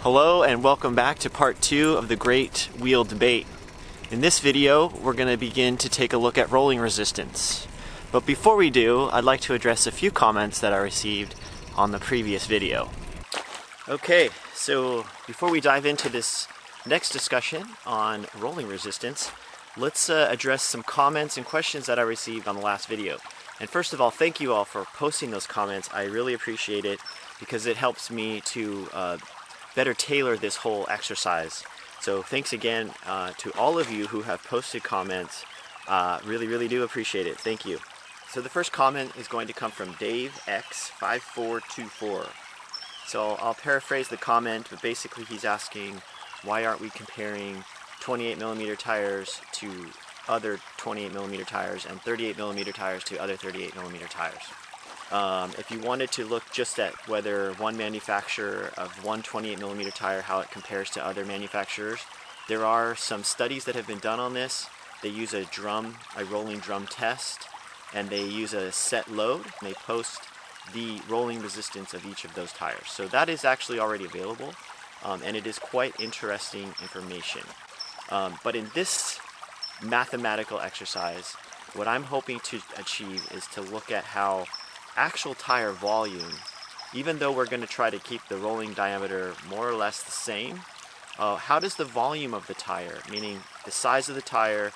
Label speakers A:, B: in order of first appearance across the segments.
A: Hello and welcome back to part 2 of the Great Wheel Debate. In this video, we're going to begin to take a look at rolling resistance. But before we do, I'd like to address a few comments that I received on the previous video. Okay, so before we dive into this next discussion on rolling resistance, let's address some comments and questions that I received on the last video. And first of all, thank you all for posting those comments. I really appreciate it because it helps me to better tailor this whole exercise. So thanks again to all of you who have posted comments. Really do appreciate it. Thank you. So the first comment is going to come from Dave X5424. So I'll paraphrase the comment, but basically he's asking, why aren't we comparing 28mm tires to other 28mm tires and 38mm tires to other 38mm tires? If you wanted to look just at whether one manufacturer of one 28mm tire, how it compares to other manufacturers, there are some studies that have been done on this. They use a rolling drum test, and they use a set load, and they post the rolling resistance of each of those tires. So that is actually already available, and it is quite interesting information. But in this mathematical exercise, what I'm hoping to achieve is to look at how actual tire volume, even though we're going to try to keep the rolling diameter more or less the same, how does the volume of the tire, meaning the size of the tire,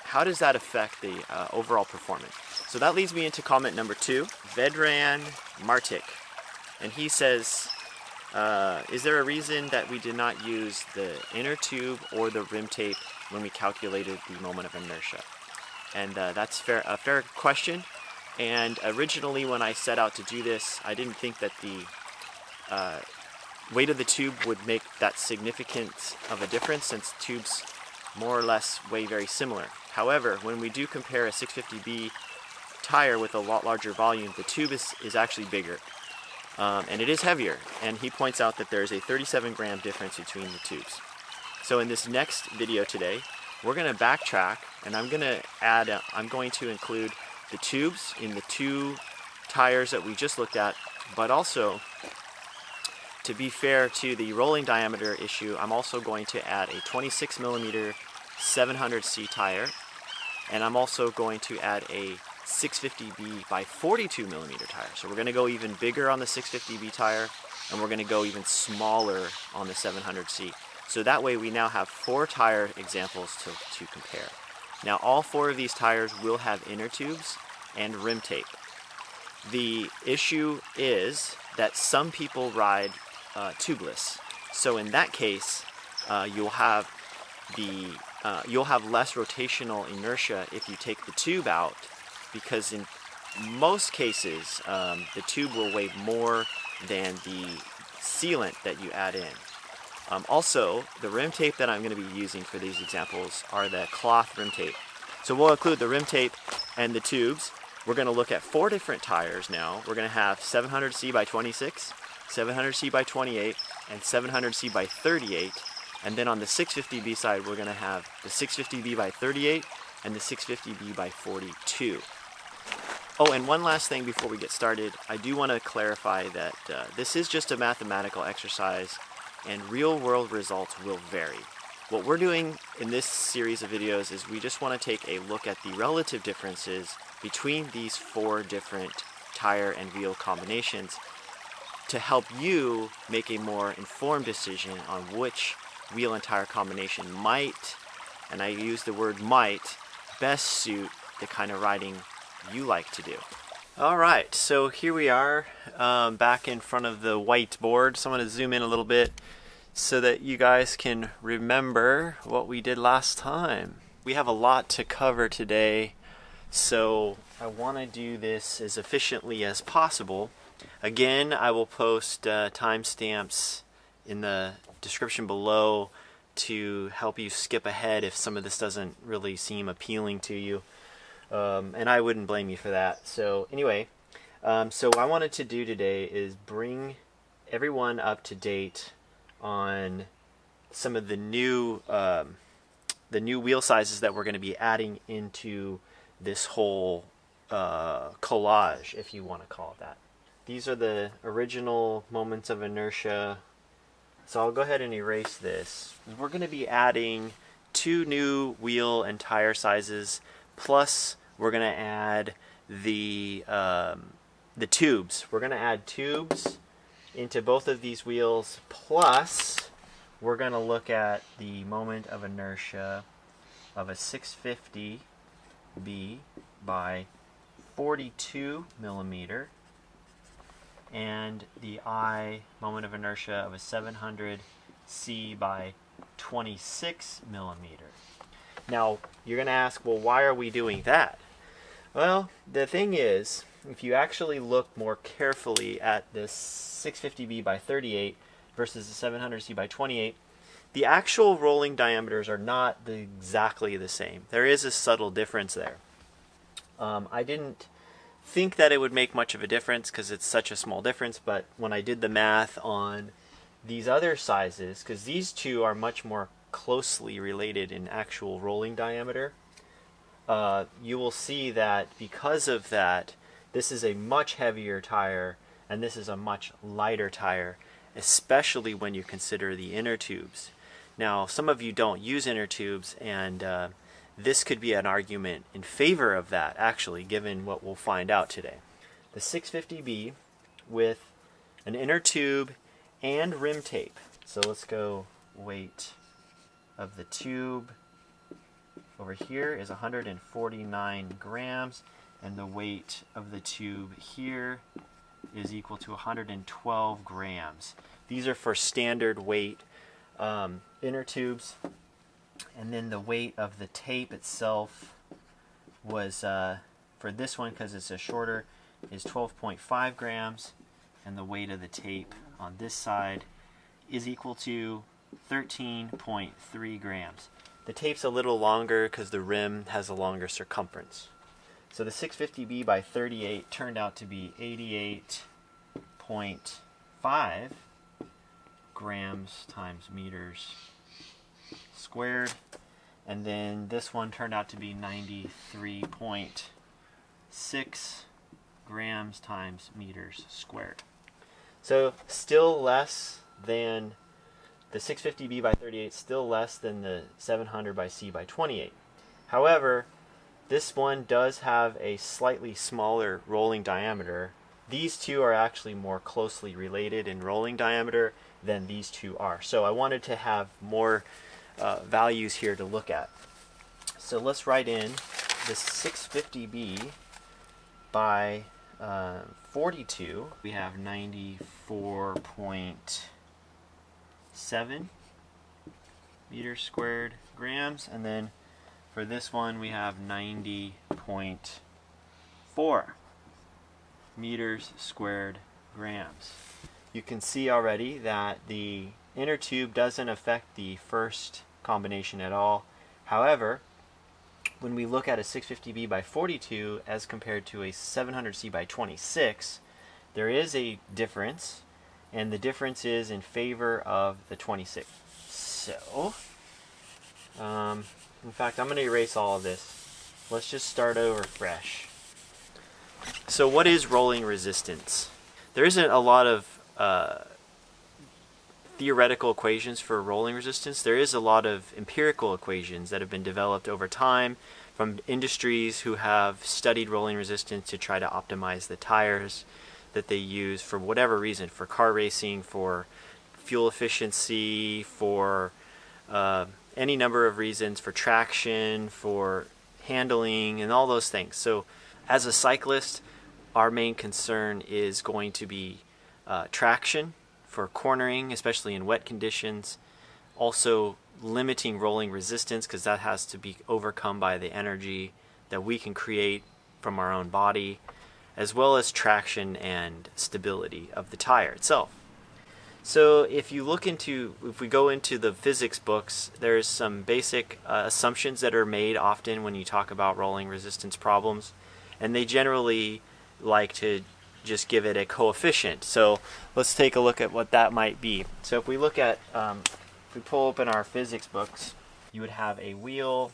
A: how does that affect the overall performance? So that leads me into comment number 2, Vedran Martik, and he says, is there a reason that we did not use the inner tube or the rim tape when we calculated the moment of inertia? And that's a fair question. And originally when I set out to do this, I didn't think that the weight of the tube would make that significant of a difference, since tubes more or less weigh very similar. However, when we do compare a 650B tire with a lot larger volume, the tube is actually bigger. And it is heavier, and he points out that there's a 37-gram difference between the tubes. So in this next video today, we're going to backtrack, and I'm going to include the tubes in the 2 tires that we just looked at, but also, to be fair to the rolling diameter issue, I'm also going to add a 26mm 700C tire, and I'm also going to add a 650B by 42mm tire. So we're going to go even bigger on the 650B tire, and we're going to go even smaller on the 700C. So that way we now have 4 tire examples to compare. Now all 4 of these tires will have inner tubes and rim tape. The issue is that some people ride tubeless. So in that case, you'll have less rotational inertia if you take the tube out, because in most cases the tube will weigh more than the sealant that you add in. Also, the rim tape that I'm going to be using for these examples are the cloth rim tape. So we'll include the rim tape and the tubes. We're going to look at 4 different tires now. We're going to have 700C by 26, 700C by 28, and 700C by 38. And then on the 650B side, we're going to have the 650B by 38 and the 650B by 42. Oh, and one last thing before we get started, I do want to clarify that this is just a mathematical exercise, and real-world results will vary. What we're doing in this series of videos is we just want to take a look at the relative differences between these 4 different tire and wheel combinations to help you make a more informed decision on which wheel and tire combination might, and I use the word might, best suit the kind of riding you like to do. Alright, so here we are back in front of the whiteboard. So I'm going to zoom in a little bit so that you guys can remember what we did last time. We have a lot to cover today, so I want to do this as efficiently as possible. Again, I will post timestamps in the description below to help you skip ahead if some of this doesn't really seem appealing to you. And I wouldn't blame you for that. So anyway, so what I wanted to do today is bring everyone up to date on some of the new wheel sizes that we're going to be adding into this whole collage, if you want to call it that. These are the original moments of inertia. So I'll go ahead and erase this. We're going to be adding 2 new wheel and tire sizes, plus we're going to add the tubes. We're going to add tubes into both of these wheels, plus we're going to look at the moment of inertia of a 650B by 42 millimeter and the I moment of inertia of a 700C by 26 millimeter. Now, you're going to ask, well, why are we doing that? Well, the thing is, if you actually look more carefully at this 650B by 38 versus the 700C by 28, the actual rolling diameters are not exactly the same. There is a subtle difference there. I didn't think that it would make much of a difference because it's such a small difference, but when I did the math on these other sizes, because these two are much more closely related in actual rolling diameter, you will see that because of that, this is a much heavier tire and this is a much lighter tire, especially when you consider the inner tubes. Now, some of you don't use inner tubes, and this could be an argument in favor of that, actually, given what we'll find out today. The 650B with an inner tube and rim tape. So let's go weight of the tube. Over here is 149 grams, and the weight of the tube here is equal to 112 grams. These are for standard weight inner tubes. And then the weight of the tape itself was, for this one, because it's a shorter, is 12.5 grams. And the weight of the tape on this side is equal to 13.3 grams. The tape's a little longer because the rim has a longer circumference. So the 650B by 38 turned out to be 88.5 grams times meters squared, and then this one turned out to be 93.6 grams times meters squared. So still less than the 650B by 38, still less than the 700 by C by 28. However, this one does have a slightly smaller rolling diameter. These two are actually more closely related in rolling diameter than these two are. So I wanted to have more values here to look at. So let's write in this 650B by 42. We have 94.7 meters squared grams, and then for this one we have 90.4 meters squared grams. You can see already that the inner tube doesn't affect the first combination at all. However, when we look at a 650B by 42 as compared to a 700C by 26, there is a difference, and the difference is in favor of the 26. So, in fact, I'm going to erase all of this. Let's just start over fresh. So what is rolling resistance? There isn't a lot of theoretical equations for rolling resistance. There is a lot of empirical equations that have been developed over time from industries who have studied rolling resistance to try to optimize the tires that they use for whatever reason, for car racing, for fuel efficiency, for any number of reasons, for traction, for handling, and all those things. So as a cyclist, our main concern is going to be traction for cornering, especially in wet conditions. Also limiting rolling resistance, because that has to be overcome by the energy that we can create from our own body, as well as traction and stability of the tire itself. So if we go into the physics books, there's some basic assumptions that are made often when you talk about rolling resistance problems, and they generally like to just give it a coefficient. So let's take a look at what that might be. So if we look at, if we pull open our physics books, you would have a wheel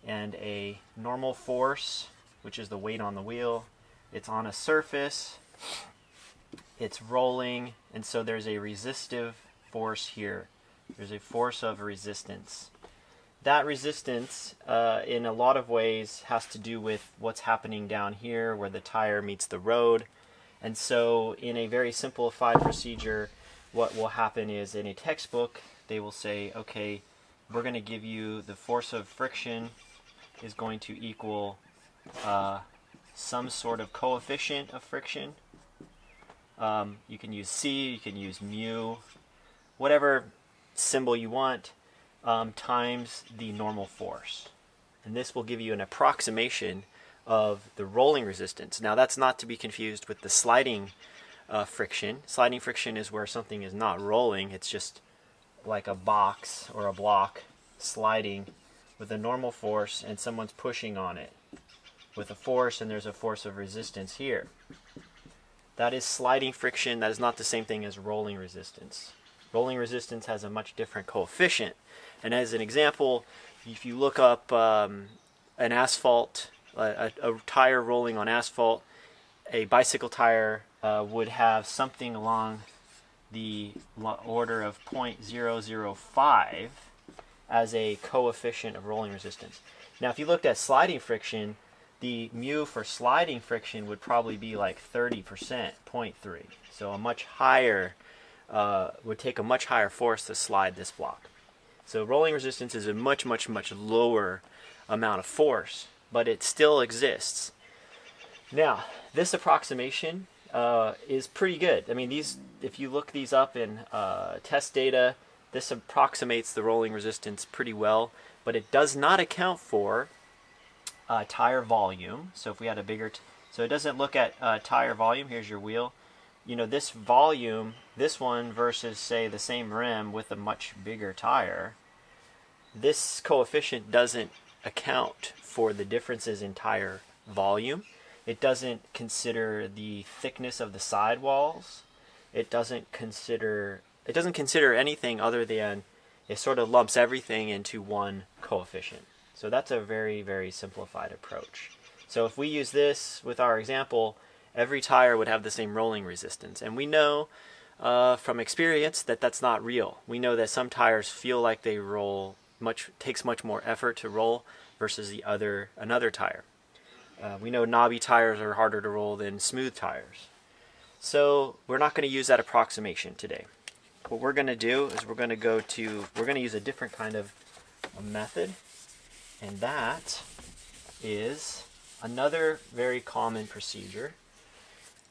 A: and a normal force, which is the weight on the wheel. It's on a surface, it's rolling, and so there's a resistive force here. There's a force of resistance. That resistance, in a lot of ways, has to do with what's happening down here where the tire meets the road. And so in a very simplified procedure, what will happen is in a textbook, they will say, okay, we're going to give you the force of friction is going to equal some sort of coefficient of friction. You can use C, you can use mu, whatever symbol you want, times the normal force. And this will give you an approximation of the rolling resistance. Now that's not to be confused with the sliding friction. Sliding friction is where something is not rolling, it's just like a box or a block sliding with a normal force and someone's pushing on it with a force, and there's a force of resistance here. That is sliding friction. That is not the same thing as rolling resistance. Rolling resistance has a much different coefficient. And as an example, if you look up an asphalt, a tire rolling on asphalt, a bicycle tire would have something along the order of 0.005 as a coefficient of rolling resistance. Now if you looked at sliding friction, the mu for sliding friction would probably be like 30%, 0.3. So a much higher, would take a much higher force to slide this block. So rolling resistance is a much, much, much lower amount of force, but it still exists. Now, this approximation is pretty good. I mean, if you look these up in test data, this approximates the rolling resistance pretty well, but it does not account for tire volume. So if we had a bigger, so it doesn't look at tire volume. Here's your wheel. You know, this volume, this one versus say the same rim with a much bigger tire, this coefficient doesn't account for the differences in tire volume. It doesn't consider the thickness of the sidewalls. It doesn't consider anything other than it sort of lumps everything into one coefficient. So that's a very, very simplified approach. So if we use this with our example, every tire would have the same rolling resistance. And we know from experience that that's not real. We know that some tires feel like they roll takes much more effort to roll versus another tire. We know knobby tires are harder to roll than smooth tires. So we're not going to use that approximation today. What we're going to do is we're going to use a different kind of a method, and that is another very common procedure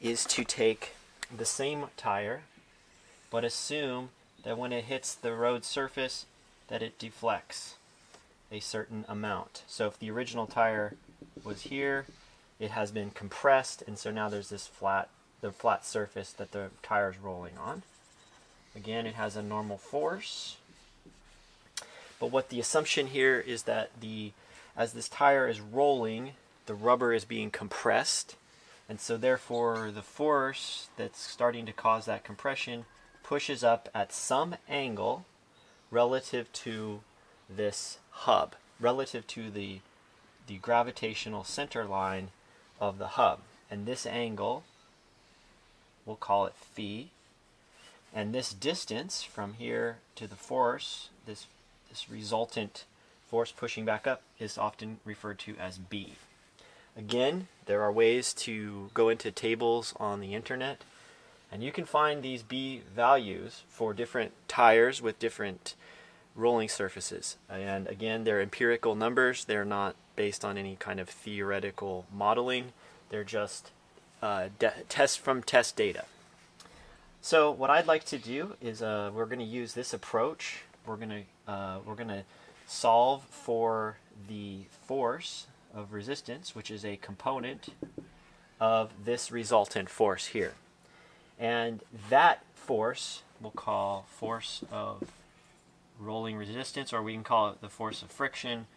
A: is to take the same tire but assume that when it hits the road surface that it deflects a certain amount. So if the original tire was here, it has been compressed, and so now there's this flat surface that the tire is rolling on. Again, it has a normal force. But what the assumption here is that as this tire is rolling, the rubber is being compressed, and so therefore the force that's starting to cause that compression pushes up at some angle relative to this hub, relative to the gravitational center line of the hub. And this angle, we'll call it phi. And this distance from here to the force, this resultant force pushing back up, is often referred to as B. Again, there are ways to go into tables on the internet, and you can find these B values for different tires with different rolling surfaces. And again, they're empirical numbers. They're not based on any kind of theoretical modeling. They're just test data. So what I'd like to do is we're going to use this approach. We're going to solve for the force of resistance, which is a component of this resultant force here. And that force we'll call force of rolling resistance, or we can call it the force of friction,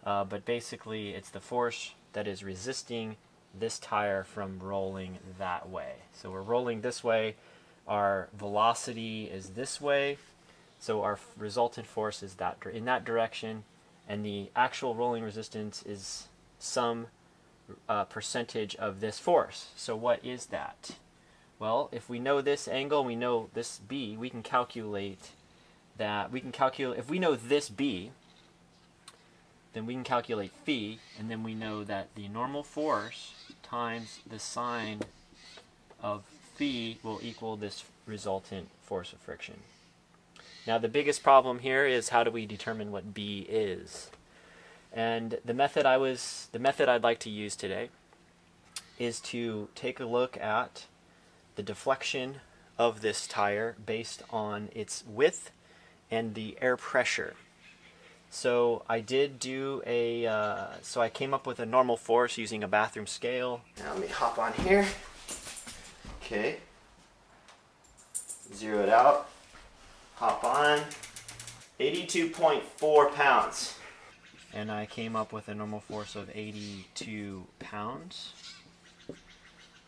A: but basically it's the force that is resisting this tire from rolling that way. So we're rolling this way, our velocity is this way, so our resultant force is in that direction, and the actual rolling resistance is some percentage of this force. So what is that? Well, if we know this angle and we know this B, we can calculate that. If we know this B, then we can calculate phi, and then we know that the normal force times the sine of phi will equal this resultant force of friction. Now the biggest problem here is, how do we determine what B is? And the method I'd like to use today is to take a look at the deflection of this tire based on its width and the air pressure. So I did do so I came up with a normal force using a bathroom scale. Now let me hop on here. Okay. Zero it out. Hop on. 82.4 pounds. And I came up with a normal force of 82 pounds.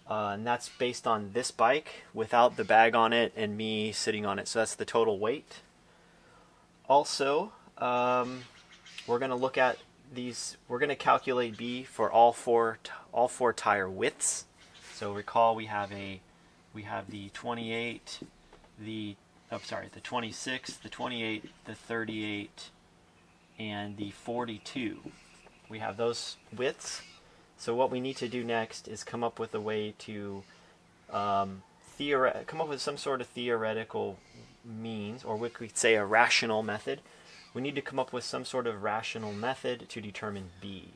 A: And that's based on this bike without the bag on it and me sitting on it. So that's the total weight. Also, we're going to look at these. We're going to calculate B for all four tire widths. So recall we have the 28, the 26, the 28, the 38, and the 42. We have those widths. So what we need to do next is come up with a way to come up with some sort of theoretical means, or we could say a rational method. We need to come up with some sort of rational method to determine B.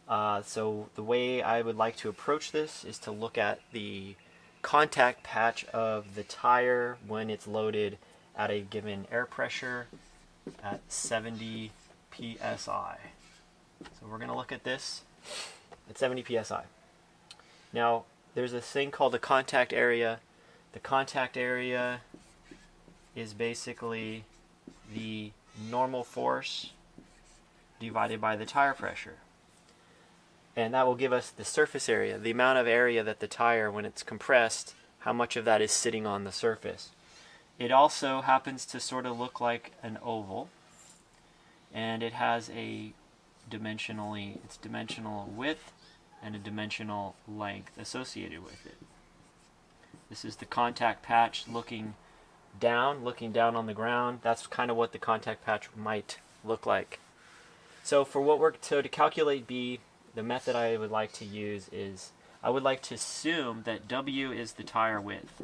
A: So the way I would like to approach this is to look at the contact patch of the tire when it's loaded at a given air pressure at 70 psi. So we're going to look at this at 70 psi. Now there's a thing called the contact area. The contact area is basically the normal force divided by the tire pressure. And that will give us the surface area, the amount of area that the tire, when it's compressed, how much of that is sitting on the surface. It also happens to sort of look like an oval, and it has it's dimensional width and a dimensional length associated with it. This is the contact patch looking down on the ground. That's kind of what the contact patch might look like. So to calculate B, the method I would like to use is, I would like to assume that W is the tire width.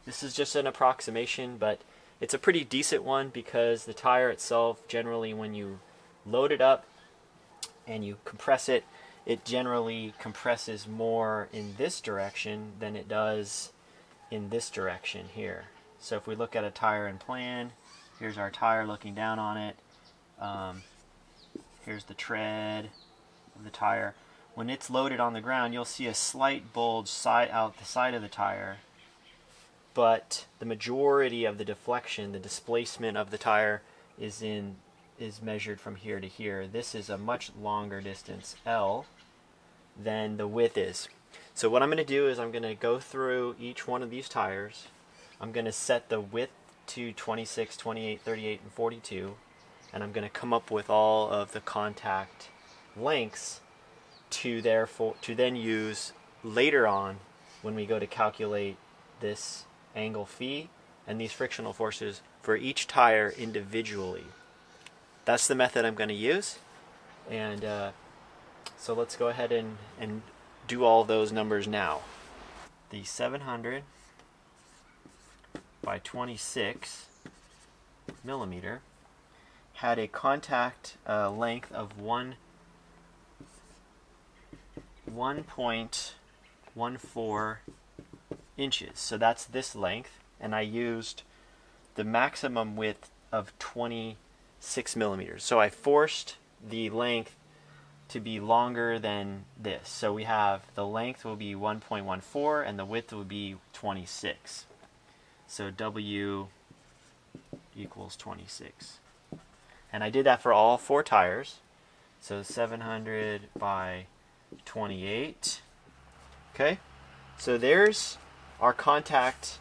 A: This is just an approximation, but it's a pretty decent one because the tire itself, generally when you load it up and you compress it, it generally compresses more in this direction than it does in this direction here. So if we look at a tire in plan, here's our tire looking down on it. Here's the tread of the tire. When it's loaded on the ground, you'll see a slight bulge out the side of the tire, but the majority of the deflection, the displacement of the tire, is measured from here to here. This is a much longer distance, L, than the width is. So what I'm going to do is I'm going to go through each one of these tires. I'm going to set the width to 26, 28, 38, and 42. And I'm going to come up with all of the contact lengths to then use later on when we go to calculate this angle phi and these frictional forces for each tire individually. That's the method I'm going to use. And so let's go ahead and do all those numbers now. The 700 by 26 millimeter had a contact length of 1.14 inches. So that's this length, and I used the maximum width of 26 millimeters. So I forced the length to be longer than this. So we have the length will be 1.14 and the width will be 26. So W equals 26. And I did that for all four tires. So 700 by 28. Okay, so there's our contact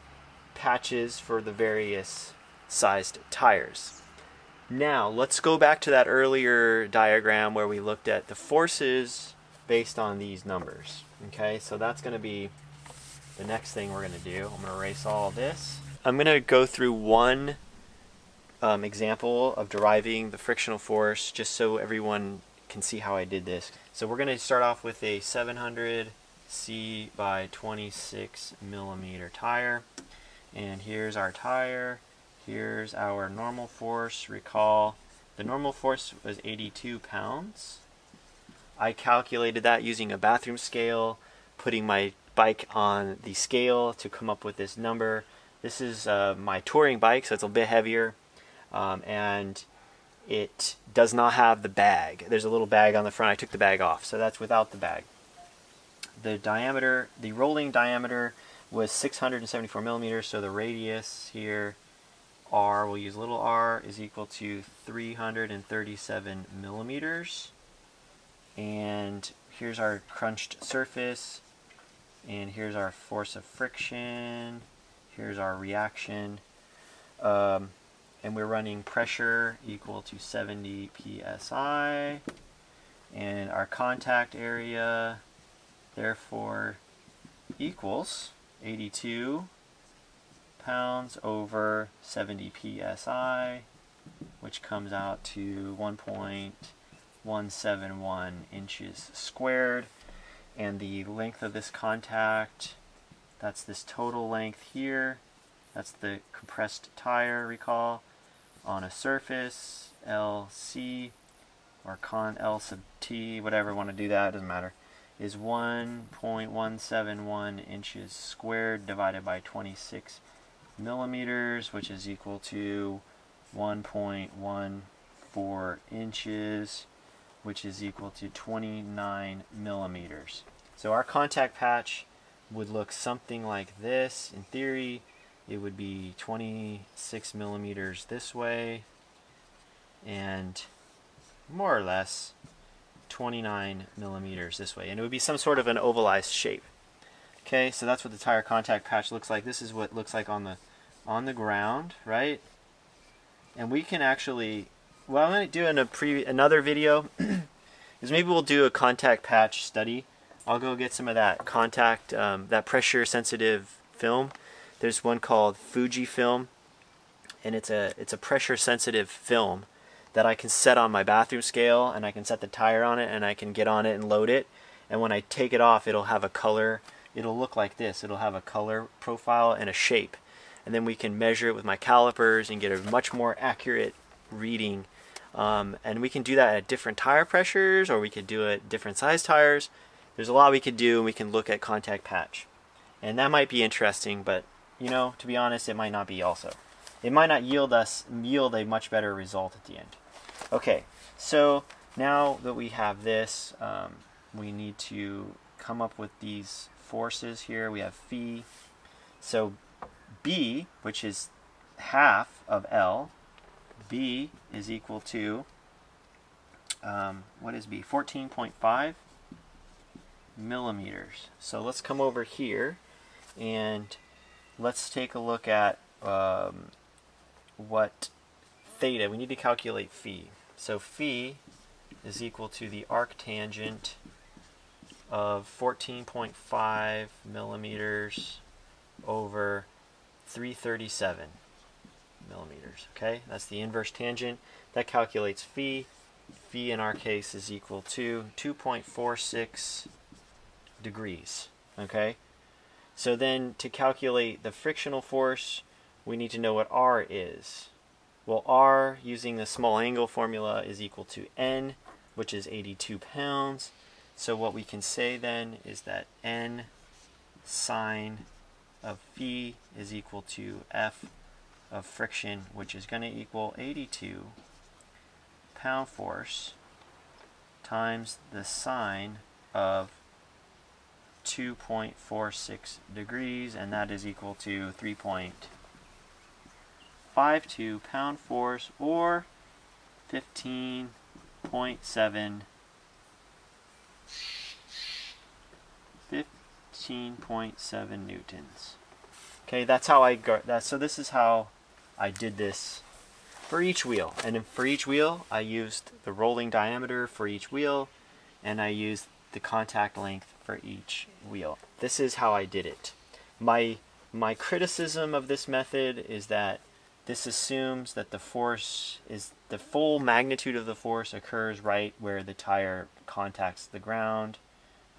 A: patches for the various sized tires. Now let's go back to that earlier diagram where we looked at the forces based on these numbers. Okay, so that's going to be the next thing we're going to do. I'm going to erase all of this. I'm going to go through one example of deriving the frictional force just so everyone can see how I did this. So we're going to start off with a 700 C by 26 millimeter tire. And here's our tire. Here's our normal force. Recall the normal force was 82 pounds. I calculated that using a bathroom scale, putting my bike on the scale to come up with this number. This is my touring bike, so it's a bit heavier, and it does not have the bag. There's a little bag on the front. I took the bag off, so that's without the bag. The diameter, the rolling diameter was 674 millimeters, so the radius here, r, we'll use little r, is equal to 337 millimeters. And here's our crunched surface, and here's our force of friction, here's our reaction, and we're running pressure equal to 70 psi, and our contact area therefore equals 82 pounds over 70 psi, which comes out to 1.171 inches squared. And the length of this contact, that's this total length here, that's the compressed tire, recall, on a surface, LC, or con L sub T, whatever you want to do that, doesn't matter, is 1.171 inches squared divided by 26 millimeters, which is equal to 1.14 inches, which is equal to 29 millimeters. So our contact patch would look something like this. In theory, it would be 26 millimeters this way, and more or less 29 millimeters this way. And it would be some sort of an ovalized shape. Okay, so that's what the tire contact patch looks like. This is what it looks like on the ground, right? And we can actually, what I'm going to do in another video is maybe we'll do a contact patch study. I'll go get some of that contact, that pressure sensitive film. There's one called Fuji film, and it's a pressure sensitive film that I can set on my bathroom scale, and I can set the tire on it, and I can get on it and load it. And when I take it off, it'll have a color. It'll look like this. It'll have a color profile and a shape. And then we can measure it with my calipers and get a much more accurate reading. And we can do that at different tire pressures, or we could do it at different size tires. There's a lot we could do, and we can look at contact patch. And that might be interesting, but you know, to be honest, it might not be also. It might not yield a much better result at the end. Okay, so now that we have this, we need to come up with these forces here. We have phi. So B, which is half of L, B is equal to, what is B? 14.5 millimeters. So let's come over here and let's take a look at what theta, we need to calculate phi. So phi is equal to the arctangent of 14.5 millimeters over 337 millimeters. Okay, that's the inverse tangent. That calculates phi. Phi in our case is equal to 2.46 degrees. Okay, so then to calculate the frictional force, we need to know what R is. Well, R, using the small angle formula, is equal to N, which is 82 pounds. So what we can say then is that N sine of phi is equal to F of friction, which is going to equal 82 pound force times the sine of 2.46 degrees, and that is equal to 3.52 pound force, or 15.7 newtons. Okay, that's how I got that. So this is how I did this for each wheel. And for each wheel, I used the rolling diameter for each wheel, and I used the contact length for each wheel. This is how I did it. My criticism of this method is that this assumes that the force is the full magnitude of the force occurs right where the tire contacts the ground.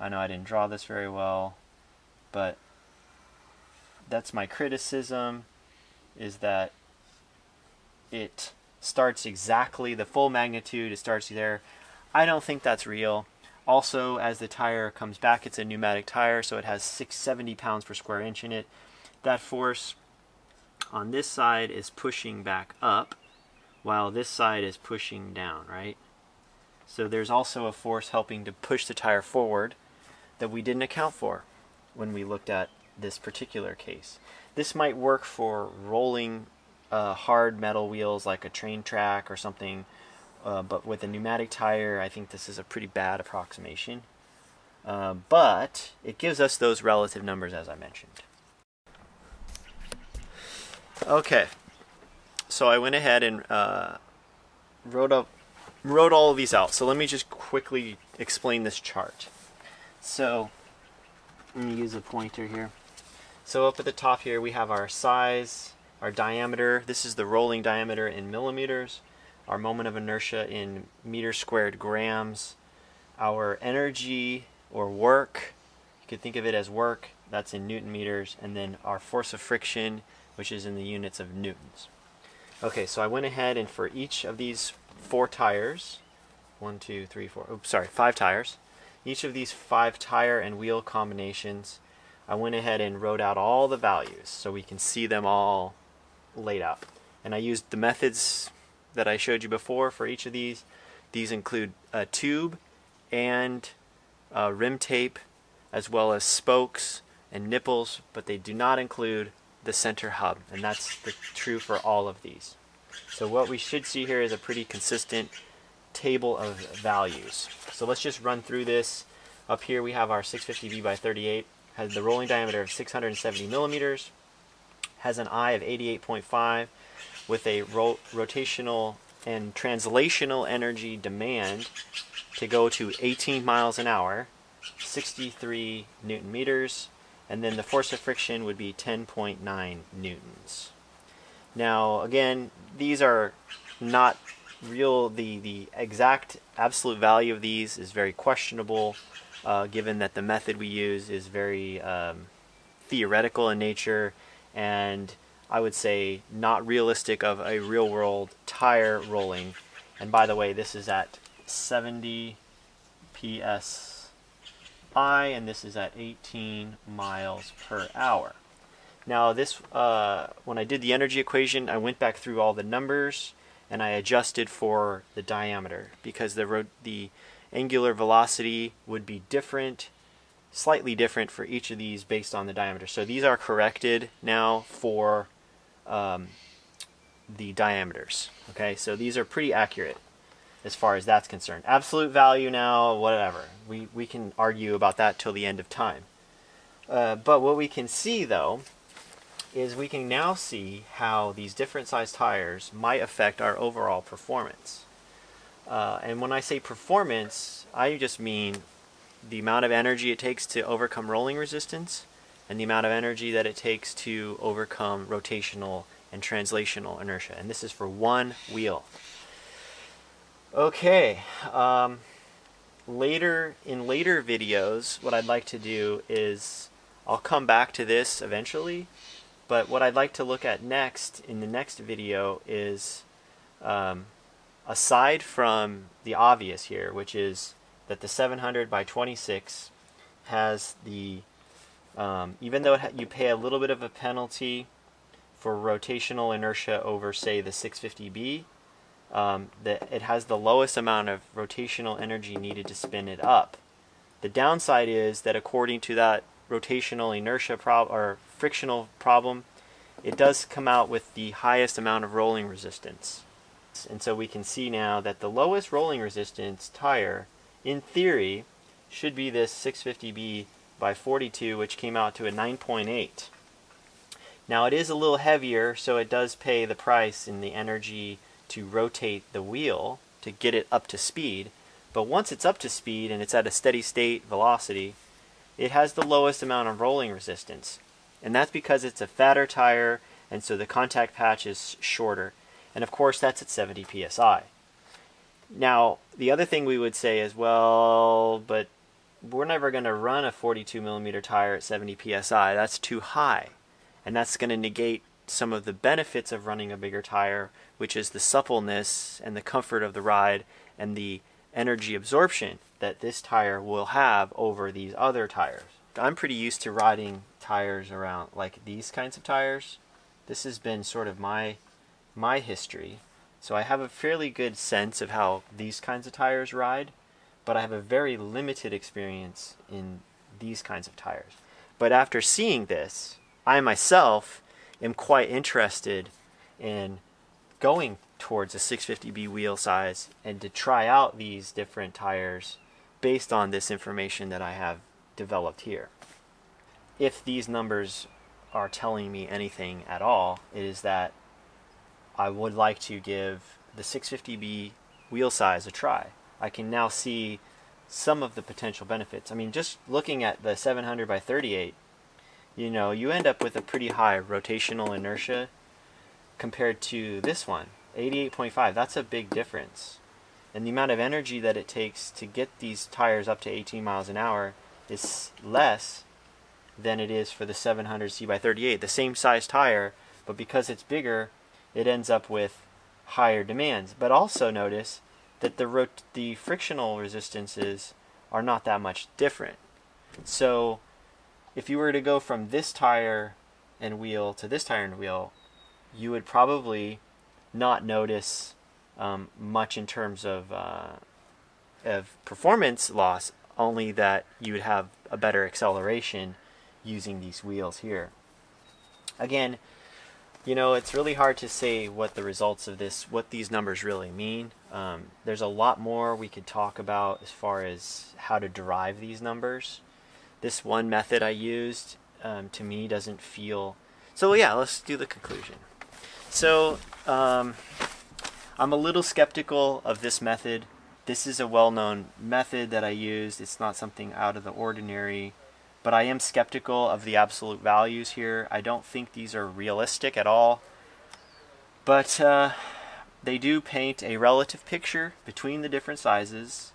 A: I know I didn't draw this very well, but that's my criticism, is that it starts exactly the full magnitude, it starts there. I don't think that's real. Also, as the tire comes back, it's a pneumatic tire, so it has 670 pounds per square inch in it. That force on this side is pushing back up, while this side is pushing down, right? So there's also a force helping to push the tire forward that we didn't account for when we looked at this particular case. This might work for rolling hard metal wheels like a train track or something, but with a pneumatic tire, I think this is a pretty bad approximation. But it gives us those relative numbers as I mentioned. Okay, so I went ahead and wrote all of these out. So let me just quickly explain this chart. So let me use a pointer here. So up at the top here we have our size, our diameter. This is the rolling diameter in millimeters. Our moment of inertia in meters squared grams. Our energy or work, you could think of it as work, that's in Newton meters. And then our force of friction, which is in the units of newtons. Okay, so I went ahead and for each of these 4 tires, 5 tires, each of these 5 tire and wheel combinations, I went ahead and wrote out all the values so we can see them all laid out. And I used the methods that I showed you before for each of these. These include a tube and rim tape, as well as spokes and nipples, but they do not include the center hub, and that's true for all of these. So what we should see here is a pretty consistent table of values. So let's just run through this. Up here we have our 650V by 38, has the rolling diameter of 670 millimeters, has an I of 88.5 with a rotational and translational energy demand to go to 18 miles an hour, 63 Newton meters, and then the force of friction would be 10.9 newtons. Now again, these are not real. The exact absolute value of these is very questionable, given that the method we use is very theoretical in nature, and I would say not realistic of a real world tire rolling. And by the way, this is at 70 psi, and this is at 18 miles per hour. Now this, when I did the energy equation, I went back through all the numbers and I adjusted for the diameter, because the angular velocity would be different, slightly different for each of these based on the diameter. So these are corrected now for the diameters. Okay, so these are pretty accurate as far as that's concerned. Absolute value now, whatever. We can argue about that till the end of time. But what we can see though is we can now see how these different size tires might affect our overall performance. And when I say performance, I just mean the amount of energy it takes to overcome rolling resistance and the amount of energy that it takes to overcome rotational and translational inertia. And this is for one wheel. Okay, in later videos, what I'd like to do is, I'll come back to this eventually, but what I'd like to look at next in the next video is, aside from the obvious here, which is that the 700 by 26 has the, even though you pay a little bit of a penalty for rotational inertia over, say, the 650B, it has the lowest amount of rotational energy needed to spin it up. The downside is that according to that rotational inertia or frictional problem, it does come out with the highest amount of rolling resistance. And so we can see now that the lowest rolling resistance tire, in theory, should be this 650B by 42, which came out to a 9.8. Now it is a little heavier, so it does pay the price in the energy to rotate the wheel to get it up to speed, But once it's up to speed and it's at a steady state velocity, it has the lowest amount of rolling resistance. And that's because it's a fatter tire, and so the contact patch is shorter. And of course that's at 70 psi. Now, the other thing we would say is, well, but we're never going to run a 42 millimeter tire at 70 psi. That's too high. And that's going to negate some of the benefits of running a bigger tire, which is the suppleness and the comfort of the ride and the energy absorption that this tire will have over these other tires. I'm pretty used to riding tires around like these kinds of tires. This has been sort of my history. So I have a fairly good sense of how these kinds of tires ride, but I have a very limited experience in these kinds of tires. But after seeing this, I myself am quite interested in going towards a 650B wheel size and to try out these different tires based on this information that I have developed here. If these numbers are telling me anything at all, it is that I would like to give the 650B wheel size a try. I can now see some of the potential benefits. I mean, just looking at the 700 by 38, you know, you end up with a pretty high rotational inertia compared to this one, 88.5. That's a big difference. And the amount of energy that it takes to get these tires up to 18 miles an hour is less than it is for the 700C by 38. The same size tire, but because it's bigger, it ends up with higher demands. But also notice that the frictional resistances are not that much different. So if you were to go from this tire and wheel to this tire and wheel, you would probably not notice much in terms of performance loss, only that you would have a better acceleration using these wheels here. Again, you know, it's really hard to say what the results of this, what these numbers really mean. There's a lot more we could talk about as far as how to derive these numbers. This one method I used, to me, doesn't feel... So yeah, let's do the conclusion. So I'm a little skeptical of this method. This is a well-known method that I used. It's not something out of the ordinary, but I am skeptical of the absolute values here. I don't think these are realistic at all, but they do paint a relative picture between the different sizes,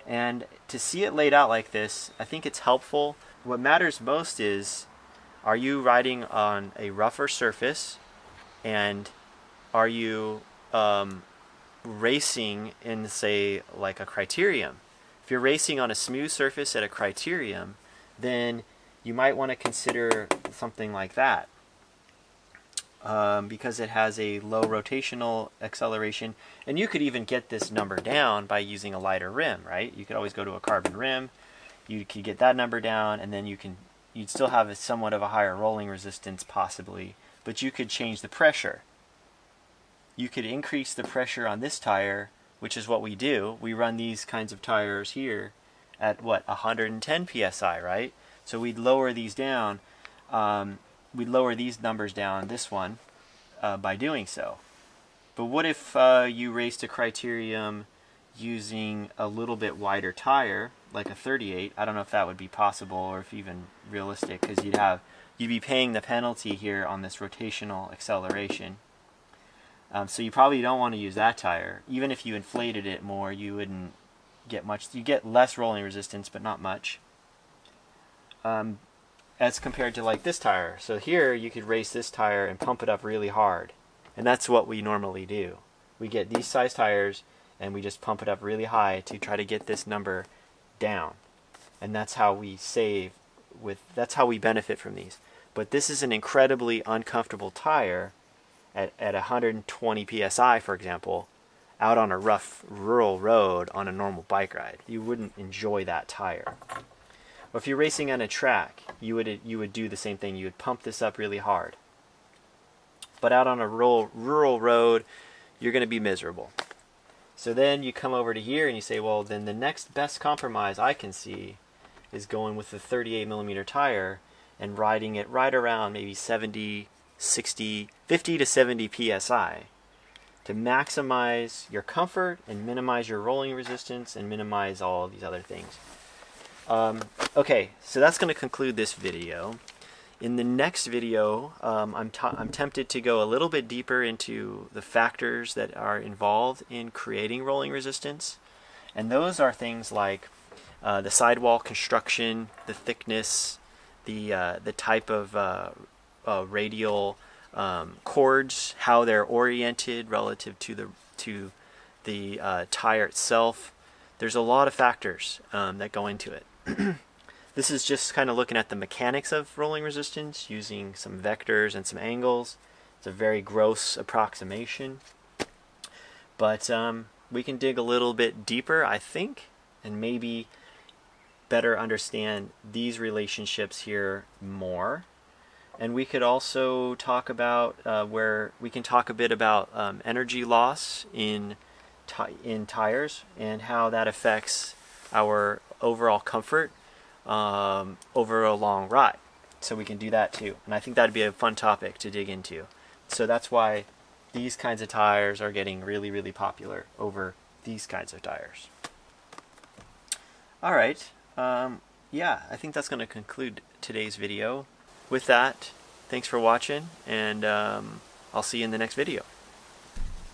A: and to see it laid out like this, I think it's helpful. What matters most is, are you riding on a rougher surface, and are you racing in, say, like a criterium? If you're racing on a smooth surface at a criterium, then you might want to consider something like that, because it has a low rotational acceleration. And you could even get this number down by using a lighter rim, right? You could always go to a carbon rim. You could get that number down, and then you'd still have somewhat of a higher rolling resistance possibly, but you could change the pressure. You could increase the pressure on this tire, which is what we do. We run these kinds of tires here at what, 110 psi, right? So we'd lower these down. We'd lower these numbers down, this one, by doing so. But what if you raced a criterium using a little bit wider tire, like a 38? I don't know if that would be possible or if even realistic, because you'd be paying the penalty here on this rotational acceleration. So you probably don't want to use that tire. Even if you inflated it more, you wouldn't get much. You get less rolling resistance, but not much. As compared to like this tire. So here you could race this tire and pump it up really hard. And that's what we normally do. We get these size tires and we just pump it up really high to try to get this number down. And that's how we that's how we benefit from these. But this is an incredibly uncomfortable tire at 120 psi, for example, out on a rough rural road on a normal bike ride. You wouldn't enjoy that tire. Or if you're racing on a track, you would do the same thing. You would pump this up really hard. But out on a rural road, you're going to be miserable. So then you come over to here and you say, well, then the next best compromise I can see is going with the 38 millimeter tire and riding it right around maybe 50 to 70 psi. to maximize your comfort and minimize your rolling resistance and minimize all these other things. Okay, so that's going to conclude this video. In the next video, I'm tempted to go a little bit deeper into the factors that are involved in creating rolling resistance. And those are things like the sidewall construction, the thickness, the type of radial chords, how they're oriented relative to the tire itself. There's a lot of factors that go into it. This is just kind of looking at the mechanics of rolling resistance using some vectors and some angles. It's a very gross approximation, but we can dig a little bit deeper, I think, and maybe better understand these relationships here more. And we could also talk about where we can talk a bit about energy loss in tires and how that affects our overall comfort over a long ride. So we can do that too. And I think that'd be a fun topic to dig into. So that's why these kinds of tires are getting really, really popular over these kinds of tires. All right. Yeah, I think that's going to conclude today's video. With that, thanks for watching, and I'll see you in the next video.